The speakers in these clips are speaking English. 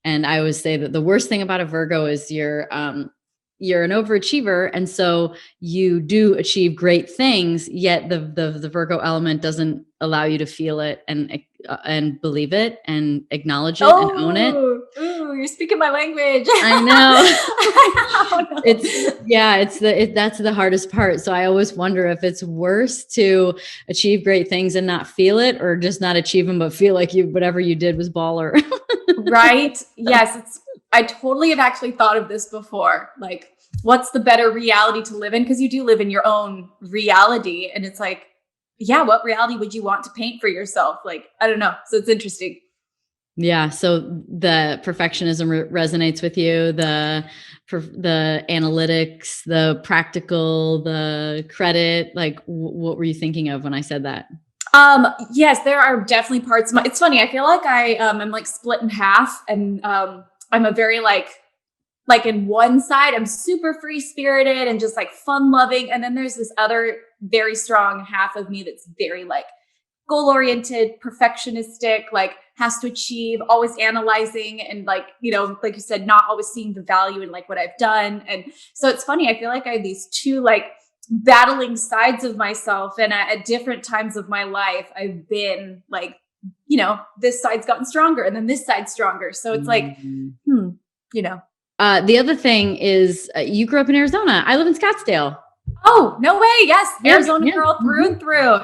And I always say that the worst thing about a Virgo is you're an overachiever. And so you do achieve great things, yet the Virgo element doesn't allow you to feel it and believe it and acknowledge it and own it. Ooh, you're speaking my language. I know. That's the hardest part. So I always wonder if it's worse to achieve great things and not feel it, or just not achieve them, but feel like whatever you did was baller. Right. Yes. I totally have actually thought of this before. Like, what's the better reality to live in? Because you do live in your own reality. And it's like, yeah, what reality would you want to paint for yourself? Like, I don't know. So it's interesting. Yeah. So the perfectionism resonates with you, the analytics, the practical, the credit. Like, what were you thinking of when I said that? Yes, there are definitely parts. It's funny. I feel like I'm like split in half, and I'm a very like in one side, I'm super free spirited and just like fun loving, and then there's this other very strong half of me that's very like goal oriented, perfectionistic, like has to achieve, always analyzing, and like, you know, like you said, not always seeing the value in like what I've done. And so it's funny. I feel like I have these two like battling sides of myself, and at different times of my life, I've been like, you know, this side's gotten stronger, and then this side's stronger. So it's like, you know. The other thing is you grew up in Arizona. I live in Scottsdale. Oh, no way. Yes. Arizona girl through and through.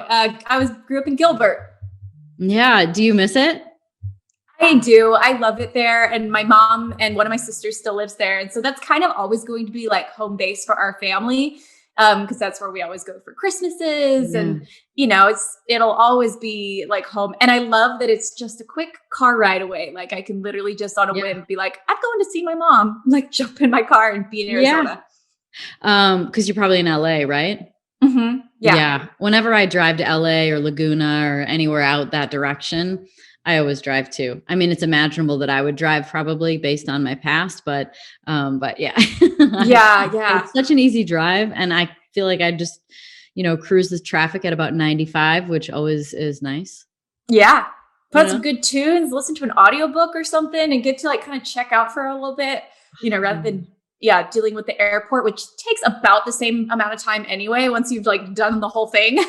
Grew up in Gilbert. Yeah. Do you miss it? I do. I love it there. And my mom and one of my sisters still lives there. And so that's kind of always going to be like home base for our family. Because that's where we always go for Christmases, and you know, it'll always be like home. And I love that it's just a quick car ride away. Like I can literally just on a whim be like, I'm going to see my mom, like jump in my car and be in Arizona. Because you're probably in LA, right? Mm-hmm. Yeah. Whenever I drive to LA or Laguna or anywhere out that direction, I always drive too. I mean, it's imaginable that I would drive probably based on my past, but yeah. Yeah. It's such an easy drive. And I feel like I just, cruise the traffic at about 95, which always is nice. Yeah. Put some good tunes, listen to an audiobook or something, and get to like kind of check out for a little bit, rather than dealing with the airport, which takes about the same amount of time anyway, once you've like done the whole thing.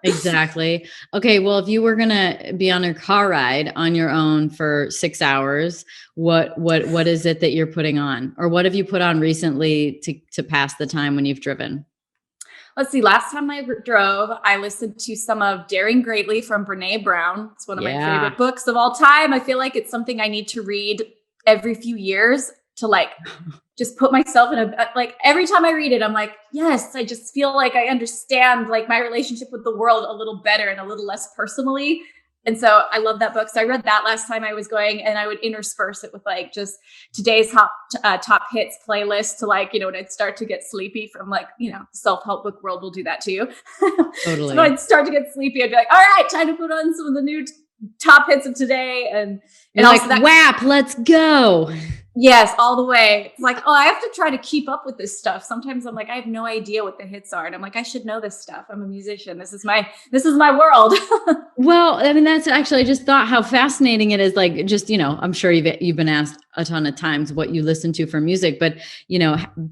Exactly. Okay. Well, if you were going to be on a car ride on your own for 6 hours, what is it that you're putting on, or what have you put on recently to pass the time when you've driven? Let's see. Last time I drove, I listened to some of Daring Greatly from Brene Brown. It's one of my favorite books of all time. I feel like it's something I need to read every few years to like just put myself in like every time I read it, I'm like, yes, I just feel like I understand like my relationship with the world a little better and a little less personally. And so I love that book. So I read that last time I was going, and I would intersperse it with like just today's top hits playlist to like, when I'd start to get sleepy from like, self-help book world will do that to you. Totally. So when I'd start to get sleepy, I'd be like, all right, time to put on some of the new top hits of today. And like, WAP, let's go. Yes, all the way. It's like, I have to try to keep up with this stuff. Sometimes I'm like, I have no idea what the hits are. And I'm like, I should know this stuff. I'm a musician. This is my world. Well, I mean, that's actually, I just thought how fascinating it is. Like, just, I'm sure you've been asked a ton of times what you listen to for music, but,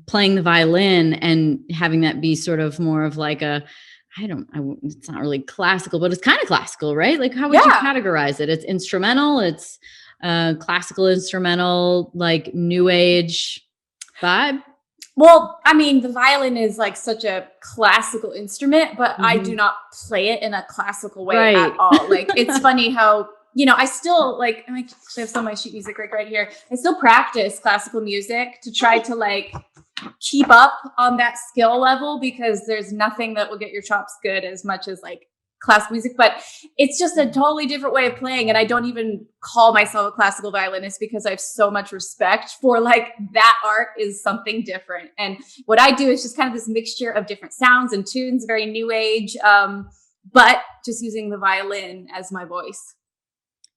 playing the violin and having that be sort of more of like it's not really classical, but it's kind of classical, right? Like, how would you categorize it? It's instrumental. It's classical instrumental, like new age vibe. Well, I mean, the violin is like such a classical instrument, but I do not play it in a classical way at all. Like, it's funny how, I still like, I actually have some of my sheet music right here. I still practice classical music to try to like keep up on that skill level, because there's nothing that will get your chops good as much as like classical music, but it's just a totally different way of playing. And I don't even call myself a classical violinist, because I have so much respect for like that art is something different. And what I do is just kind of this mixture of different sounds and tunes, very new age, but just using the violin as my voice.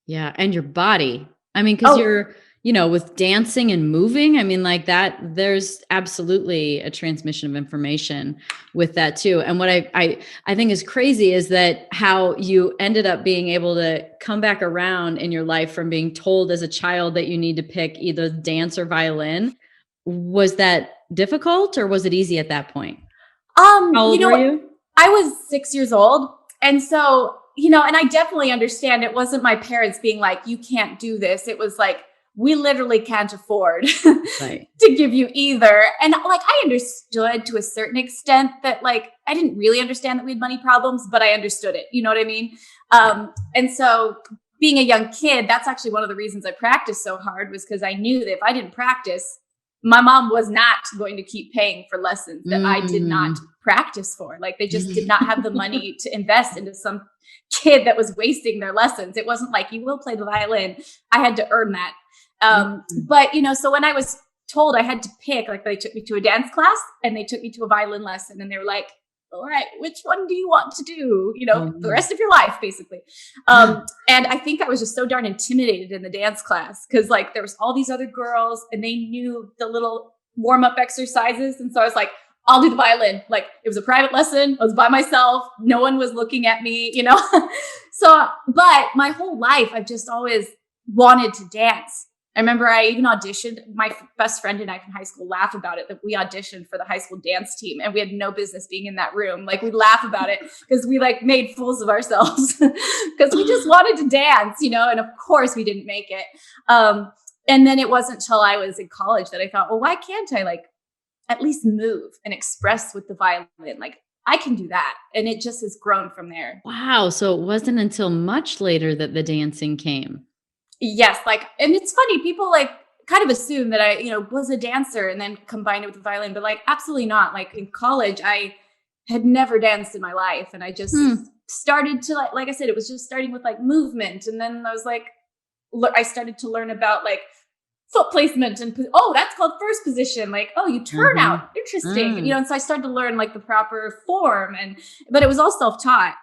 Yeah. And your body. I mean, because with dancing and moving, I mean, like that, there's absolutely a transmission of information with that too. And what I think is crazy is that how you ended up being able to come back around in your life from being told as a child that you need to pick either dance or violin. Was that difficult or was it easy at that point? How old were you? I was 6 years old. And so, and I definitely understand it wasn't my parents being like, you can't do this. It was like, we literally can't afford Right. to give you either. And like, I understood to a certain extent that like, I didn't really understand that we had money problems, but I understood it. You know what I mean? And so being a young kid, that's actually one of the reasons I practiced so hard, was because I knew that if I didn't practice, my mom was not going to keep paying for lessons that I did not practice for. Like they just did not have the money to invest into some kid that was wasting their lessons. It wasn't like, you will play the violin. I had to earn that. But, so when I was told I had to pick, like they took me to a dance class and they took me to a violin lesson and they were like, all right, which one do you want to do, the rest of your life, basically. And I think I was just so darn intimidated in the dance class because like there was all these other girls and they knew the little warm up exercises. And so I was like, I'll do the violin. Like it was a private lesson. I was by myself. No one was looking at me, So, but my whole life, I've just always wanted to dance. I remember I even auditioned. My best friend and I from high school laugh about it, that we auditioned for the high school dance team and we had no business being in that room. Like we laugh about it because we like made fools of ourselves because we just wanted to dance, and of course we didn't make it. And then it wasn't until I was in college that I thought, well, why can't I like at least move and express with the violin? Like I can do that. And it just has grown from there. Wow. So it wasn't until much later that the dancing came. Yes. Like, and it's funny, people like kind of assume that I, was a dancer and then combined it with the violin, but like, absolutely not. Like in college, I had never danced in my life. And I just started to like I said, it was just starting with like movement. And then I was like, I started to learn about like foot placement and, that's called first position. Like, you turn out, interesting. And so I started to learn like the proper form but it was all self-taught.